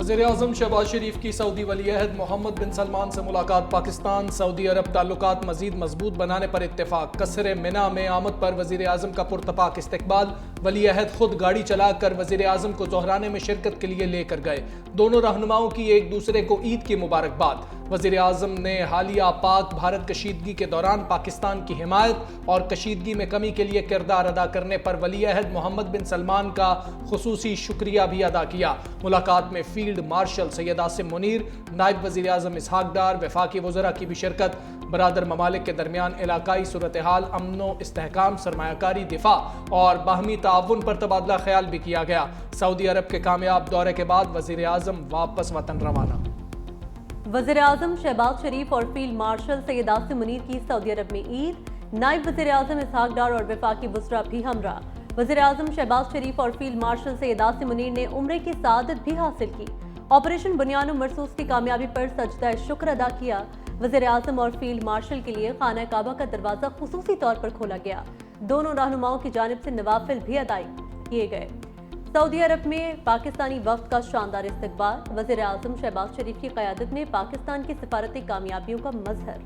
وزیر اعظم شہباز شریف کی سعودی ولی عہد محمد بن سلمان سے ملاقات۔ پاکستان سعودی عرب تعلقات مزید مضبوط بنانے پر اتفاق۔ قصر منی میں آمد پر وزیر اعظم کا پرتپاک استقبال۔ ولی عہد خود گاڑی چلا کر وزیر اعظم کو ظہرانے میں شرکت کے لیے لے کر گئے۔ دونوں رہنماؤں کی ایک دوسرے کو عید کی مبارکباد۔ وزیر اعظم نے حالیہ پاک بھارت کشیدگی کے دوران پاکستان کی حمایت اور کشیدگی میں کمی کے لیے کردار ادا کرنے پر ولی عہد محمد بن سلمان کا خصوصی شکریہ بھی ادا کیا۔ ملاقات میں فیلڈ مارشل سید عاصم منیر، نائب وزیر اعظم اسحاق ڈار، وفاقی وزراء کی بھی شرکت۔ برادر ممالک کے درمیان علاقائی صورتحال، امن و استحکام، سرمایہ کاری، دفاع اور باہمی تعاون پر تبادلہ خیال بھی کیا گیا۔ سعودی عرب کے کامیاب دورے کے بعد وزیر اعظم واپس وطن روانہ۔ وزیر اعظم شہباز شریف اور فیلڈ مارشل سید عاصم منیر کی سعودی عرب میں عید، نائب وزیر اعظم اسحاق ڈار اور وفاقی وزراء بھی ہمراہ۔ وزیر اعظم شہباز شریف اور فیلڈ مارشل سید عاصم منیر نے عمرے کی سعادت بھی حاصل کی۔ آپریشن بنیان و مرصوص کی کامیابی پر سجدہ شکر ادا کیا۔ وزیر اعظم اور فیلڈ مارشل کے لیے خانہ کعبہ کا دروازہ خصوصی طور پر کھولا گیا۔ دونوں رہنماؤں کی جانب سے نوافل بھی ادا کیے گئے۔ سعودی عرب میں پاکستانی وفد کا شاندار استقبال۔ وزیر اعظم شہباز شریف کی قیادت میں پاکستان کی سفارتی کامیابیوں کا مظہر۔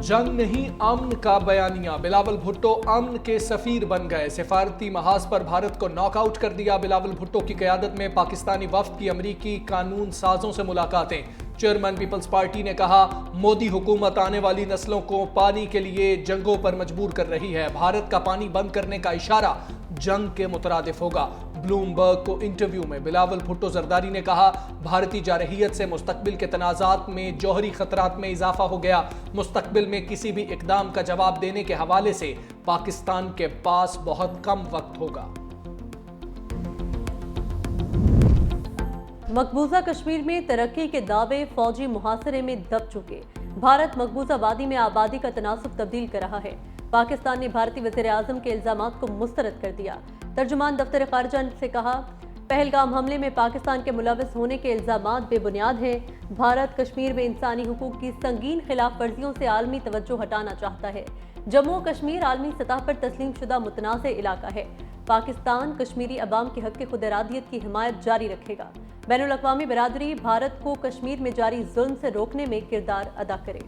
جنگ نہیں امن کا بیانیہ، بلاول بھٹو امن کے سفیر بن گئے۔ سفارتی محاذ پر بھارت کو ناک آؤٹ کر دیا۔ بلاول بھٹو کی قیادت میں پاکستانی وفد کی امریکی قانون سازوں سے ملاقاتیں۔ چیئرمین پیپلز پارٹی نے کہا، مودی حکومت آنے والی نسلوں کو پانی کے لیے جنگوں پر مجبور کر رہی ہے۔ بھارت کا پانی بند کرنے کا اشارہ جنگ کے مترادف ہوگا۔ بلومبرگ کو انٹرویو میں بلاول بھٹو زرداری نے کہا، بھارتی جارحیت سے مستقبل کے تنازعات میں جوہری خطرات میں اضافہ ہو گیا۔ مستقبل میں کسی بھی اقدام کا جواب دینے کے حوالے سے پاکستان کے پاس بہت کم وقت ہوگا۔ مقبوضہ کشمیر میں ترقی کے دعوے فوجی محاصرے میں دب چکے۔ بھارت مقبوضہ وادی میں آبادی کا تناسب تبدیل کر رہا ہے۔ پاکستان نے بھارتی وزیر اعظم کے الزامات کو مسترد کر دیا۔ ترجمان دفتر خارجہ سے کہا، پہلگام حملے میں پاکستان کے ملوث ہونے کے الزامات بے بنیاد ہیں۔ بھارت کشمیر میں انسانی حقوق کی سنگین خلاف ورزیوں سے عالمی توجہ ہٹانا چاہتا ہے۔ جموں و کشمیر عالمی سطح پر تسلیم شدہ متنازع علاقہ ہے۔ پاکستان کشمیری عوام کے حق خود ارادیت کی حمایت جاری رکھے گا۔ بین الاقوامی برادری بھارت کو کشمیر میں جاری ظلم سے روکنے میں کردار ادا کرے۔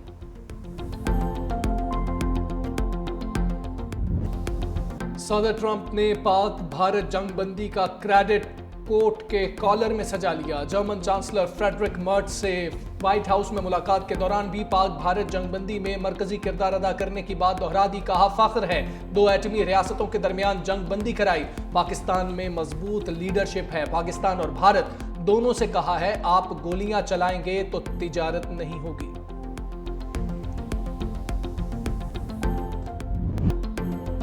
صدر ٹرمپ نے پاک بھارت جنگ بندی کا کریڈٹ کوٹ کے کالر میں سجا لیا۔ جرمن چانسلر فریڈرک مرز سے وائٹ ہاؤس میں ملاقات کے دوران بھی پاک بھارت جنگ بندی میں مرکزی کردار ادا کرنے کی بات دہرا دی۔ کہا، فخر ہے، دو ایٹمی ریاستوں کے درمیان جنگ بندی کرائی۔ پاکستان میں مضبوط لیڈرشپ ہے۔ پاکستان اور بھارت دونوں سے کہا ہے، آپ گولیاں چلائیں گے تو تجارت نہیں ہوگی۔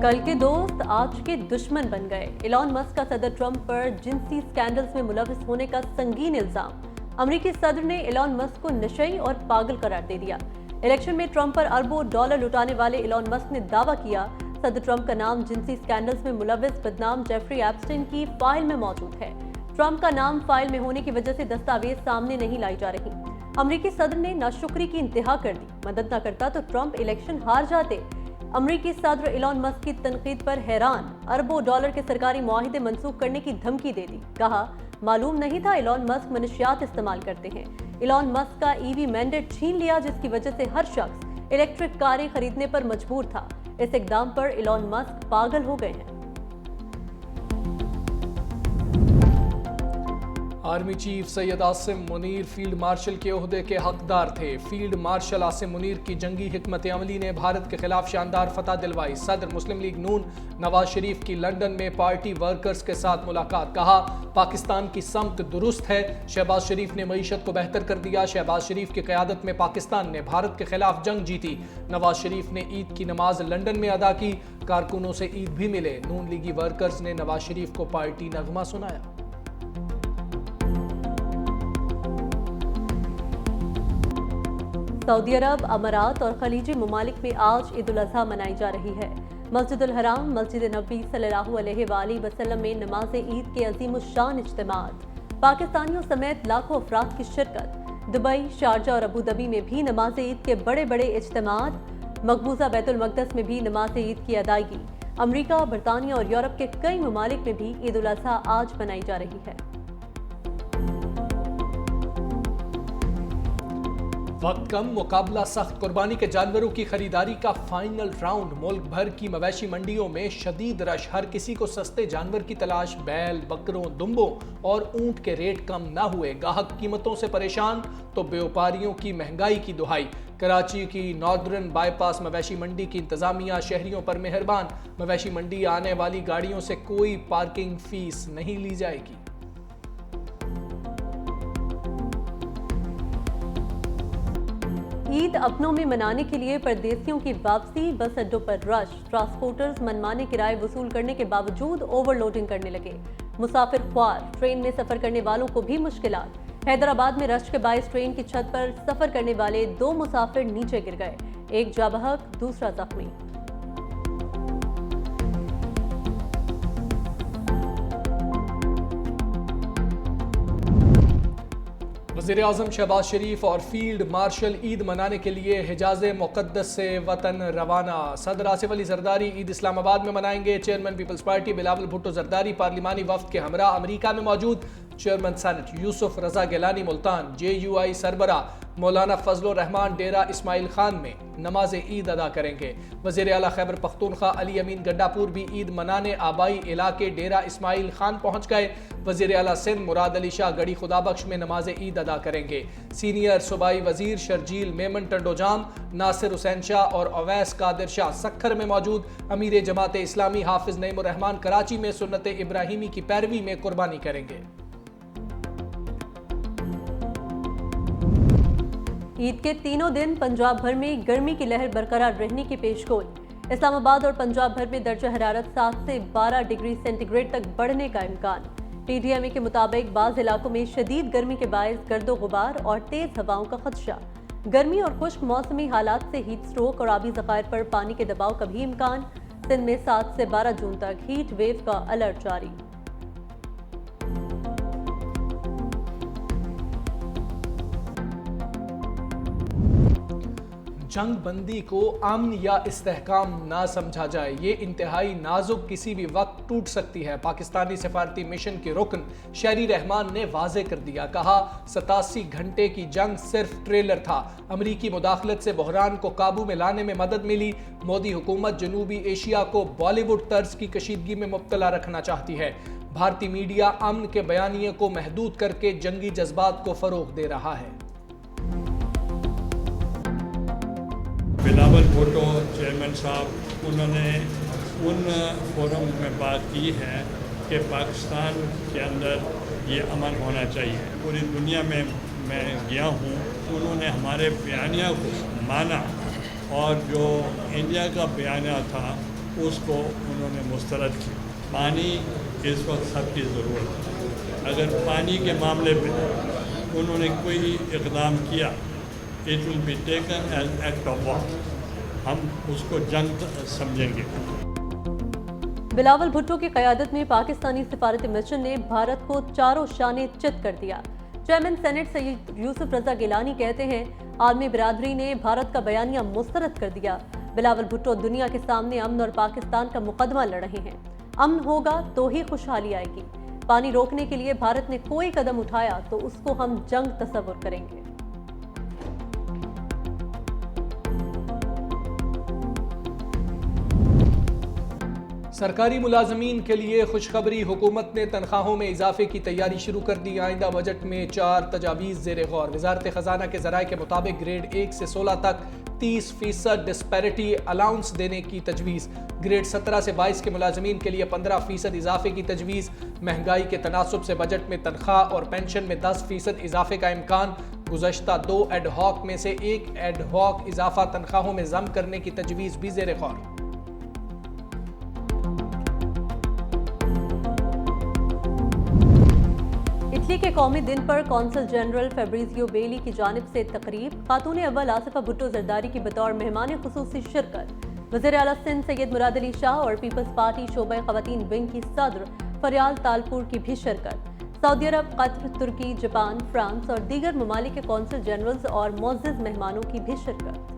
کل کے دوست آج کے دشمن بن گئے۔ ایلان مسک کا صدر ٹرمپ پر جنسی سکینڈلز میں ملوث ہونے کا سنگین الزام۔ امریکی صدر نے ایلان مسک کو نشئی اور پاگل قرار دے دیا۔ الیکشن میں ٹرمپ پر اربوں ڈالر لٹانے والے ایلان مسک نے دعویٰ کیا، صدر ٹرمپ کا نام جنسی سکینڈلز میں ملوث بدنام جیفری ایپسٹین کی فائل میں موجود ہے۔ ٹرمپ کا نام فائل میں ہونے کی وجہ سے دستاویز سامنے نہیں لائی جا رہی۔ امریکی صدر نے ناشکری کی انتہا کر دی۔ مدد نہ کرتا تو ٹرمپ الیکشن ہار جاتے۔ امریکی صدر ایلان مسک کی تنقید پر حیران، اربوں ڈالر کے سرکاری معاہدے منسوخ کرنے کی دھمکی دے دی۔ کہا، معلوم نہیں تھا ایلان مسک منشیات استعمال کرتے ہیں۔ ایلان مسک کا ای وی مینڈیٹ چھین لیا، جس کی وجہ سے ہر شخص الیکٹرک کاریں خریدنے پر مجبور تھا۔ اس اقدام پر ایلان مسک پاگل ہو گئے ہیں۔ Army chief Syed Asim Munir field marshal کے عہدے کے حقدار تھے۔ فیلڈ مارشل عاصم منیر کی جنگی حکمت عملی نے بھارت کے خلاف شاندار فتح دلوائی۔ صدر مسلم لیگ نون نواز شریف کی لندن میں پارٹی ورکرز کے ساتھ ملاقات۔ کہا، پاکستان کی سمت درست ہے۔ شہباز شریف نے معیشت کو بہتر کر دیا۔ شہباز شریف کی قیادت میں پاکستان نے بھارت کے خلاف جنگ جیتی۔ نواز شریف نے عید کی نماز لندن میں ادا کی۔ کارکنوں سے عید بھی ملے۔ نون لیگی ورکرز نے نواز شریف کو پارٹی نغمہ سنایا۔ سعودی عرب، امارات اور خلیجی ممالک میں آج عید الاضحیٰ منائی جا رہی ہے۔ مسجد الحرام، مسجد نبوی صلی اللہ علیہ وآلہ وسلم میں نماز عید کے عظیم الشان اجتماعات، پاکستانیوں سمیت لاکھوں افراد کی شرکت۔ دبئی، شارجہ اور ابوظبی میں بھی نماز عید کے بڑے بڑے اجتماعات۔ مقبوضہ بیت المقدس میں بھی نماز عید کی ادائیگی۔ امریکہ، برطانیہ اور یورپ کے کئی ممالک میں بھی عید الاضحیٰ آج منائی جا رہی ہے۔ وقت کم، مقابلہ سخت، قربانی کے جانوروں کی خریداری کا فائنل راؤنڈ۔ ملک بھر کی مویشی منڈیوں میں شدید رش، ہر کسی کو سستے جانور کی تلاش۔ بیل، بکروں، دمبوں اور اونٹ کے ریٹ کم نہ ہوئے، گاہک قیمتوں سے پریشان تو بیوپاریوں کی مہنگائی کی دہائی۔ کراچی کی ناردرن بائی پاس مویشی منڈی کی انتظامیہ شہریوں پر مہربان، مویشی منڈی آنے والی گاڑیوں سے کوئی پارکنگ فیس نہیں لی جائے گی۔ عید اپنوں میں منانے کے لیے پردیسیوں کی واپسی، بس اڈوں پر رش، ٹرانسپورٹرز منمانے کرائے وصول کرنے کے باوجود اوور لوڈنگ کرنے لگے۔ مسافر خوار، ٹرین میں سفر کرنے والوں کو بھی مشکلات۔ حیدرآباد میں رش کے باعث ٹرین کی چھت پر سفر کرنے والے 2 مسافر نیچے گر گئے، ایک جاں بحق، دوسرا زخمی۔ وزیر اعظم شہباز شریف اور فیلڈ مارشل عید منانے کے لیے حجاز مقدس سے وطن روانہ۔ صدر آصف علی زرداری عید اسلام آباد میں منائیں گے۔ چیئرمین پیپلز پارٹی بلاول بھٹو زرداری پارلیمانی وفد کے ہمراہ امریکہ میں موجود۔ Chairman senate Yousuf Raza Gilani Multan, JUI سربراہ مولانا فضل الرحمان ڈیرہ اسماعیل خان میں نماز عید ادا کریں گے۔ وزیر اعلیٰ خیبر پختونخوا علی امین گنڈاپور بھی عید منانے آبائی علاقے ڈیرہ اسماعیل خان پہنچ گئے۔ وزیر اعلیٰ سندھ مراد علی شاہ گڑھی خدا بخش میں نماز عید ادا کریں گے۔ سینئر صوبائی وزیر شرجیل میمن ٹنڈو جام، ناصر حسین شاہ اور اویس قادر شاہ سکھر میں موجود۔ امیر جماعت اسلامی حافظ نعیم الرحمان کراچی میں سنت ابراہیمی کی پیروی میں قربانی کریں گے۔ عید کے تینوں دن پنجاب بھر میں گرمی کی لہر برقرار رہنے کی پیشگوئی۔ اسلام آباد اور پنجاب بھر میں درجہ حرارت 7 سے 12 ڈگری سینٹی گریڈ تک بڑھنے کا امکان۔ PTMA کے مطابق بعض علاقوں میں شدید گرمی کے باعث گرد و غبار اور تیز ہواؤں کا خدشہ۔ گرمی اور خشک موسمی حالات سے ہیٹ سٹروک اور آبی ذخائر پر پانی کے دباؤ کا بھی امکان۔ سندھ میں 7 سے 12 جون تک ہیٹ ویو کا الرٹ جاری۔ جنگ بندی کو امن یا استحکام نہ سمجھا جائے، یہ انتہائی نازک کسی بھی وقت ٹوٹ سکتی ہے۔ پاکستانی سفارتی مشن کے رکن شہری رحمان نے واضح کر دیا، کہا 87 گھنٹے کی جنگ صرف ٹریلر تھا، امریکی مداخلت سے بحران کو قابو میں لانے میں مدد ملی۔ مودی حکومت جنوبی ایشیا کو بالی ووڈ طرز کی کشیدگی میں مبتلا رکھنا چاہتی ہے۔ بھارتی میڈیا امن کے بیانیے کو محدود کر کے جنگی جذبات کو فروغ دے رہا ہے۔ بلاول بھٹو چیئرمین صاحب، انہوں نے ان فورم میں بات کی ہے کہ پاکستان کے اندر یہ امن ہونا چاہیے۔ پوری دنیا میں میں گیا ہوں، انہوں نے ہمارے بیانیہ کو مانا اور جو انڈیا کا بیانیہ تھا اس کو انہوں نے مسترد کیا۔ پانی اس وقت سب کی ضرورت ہے۔ اگر پانی کے معاملے پہ انہوں نے کوئی اقدام کیا، it will be taken as act of war. ہم اس کو جنگ سمجھیں گے۔ بلاول بھٹو کی قیادت میں پاکستانی سفارتی مشن نے بھارت کو چاروں شانے چت کر دیا۔ چیئرمین سینٹ سید یوسف رضا گیلانی کہتے ہیں، عالمی برادری نے بھارت کا بیانیہ مسترد کر دیا۔ بلاول بھٹو دنیا کے سامنے امن اور پاکستان کا مقدمہ لڑ رہے ہیں۔ امن ہوگا تو ہی خوشحالی آئے گی۔ پانی روکنے کے لیے بھارت نے کوئی قدم اٹھایا تو اس کو ہم جنگ تصور کریں گے۔ سرکاری ملازمین کے لیے خوشخبری، حکومت نے تنخواہوں میں اضافے کی تیاری شروع کر دی۔ آئندہ بجٹ میں 4 تجاویز زیر غور۔ وزارت خزانہ کے ذرائع کے مطابق گریڈ 1 سے 16 تک 30% ڈسپیرٹی الاؤنس دینے کی تجویز۔ گریڈ 17 سے 22 کے ملازمین کے لیے 15% اضافے کی تجویز۔ مہنگائی کے تناسب سے بجٹ میں تنخواہ اور پینشن میں 10% اضافے کا امکان۔ گزشتہ 2 ایڈ ہاک میں سے 1 ایڈ ہاک اضافہ تنخواہوں میں ضم کرنے کی تجویز بھی زیر غور۔ اٹلی کے قومی دن پر کونسل جنرل فیبریزیو بیلی کی جانب سے تقریب، خاتون اول آصفہ بھٹو زرداری کی بطور مہمان خصوصی شرکت۔ وزیر اعلیٰ سندھ سید مراد علی شاہ اور پیپلز پارٹی شعبہ خواتین ونگ کی صدر فریال تالپور کی بھی شرکت۔ سعودی عرب، قطر، ترکی، جاپان، فرانس اور دیگر ممالک کے کونسل جنرلز اور معزز مہمانوں کی بھی شرکت۔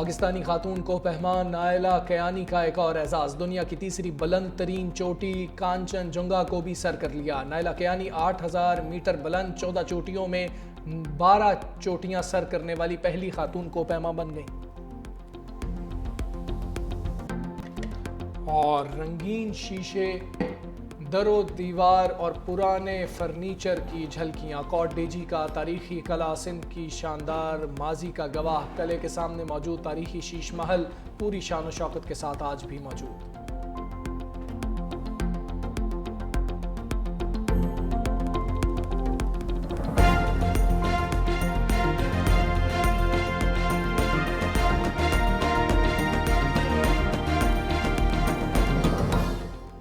پاکستانی خاتون کوہ پہمان نائلہ کیانی کا ایک اور اعزاز، دنیا کی تیسری بلند ترین چوٹی کانچن جنگا کو بھی سر کر لیا۔ نائلہ کیانی 8000 میٹر بلند 14 چوٹیوں میں 12 چوٹیاں سر کرنے والی پہلی خاتون کوہ پیما بن گئی۔ اور رنگین شیشے، در و دیوار اور پرانے فرنیچر کی جھلکیاں، کورٹ ڈیجی کا تاریخی قلعہ سندھ کی شاندار ماضی کا گواہ، قلعے کے سامنے موجود تاریخی شیش محل پوری شان و شوکت کے ساتھ آج بھی موجود۔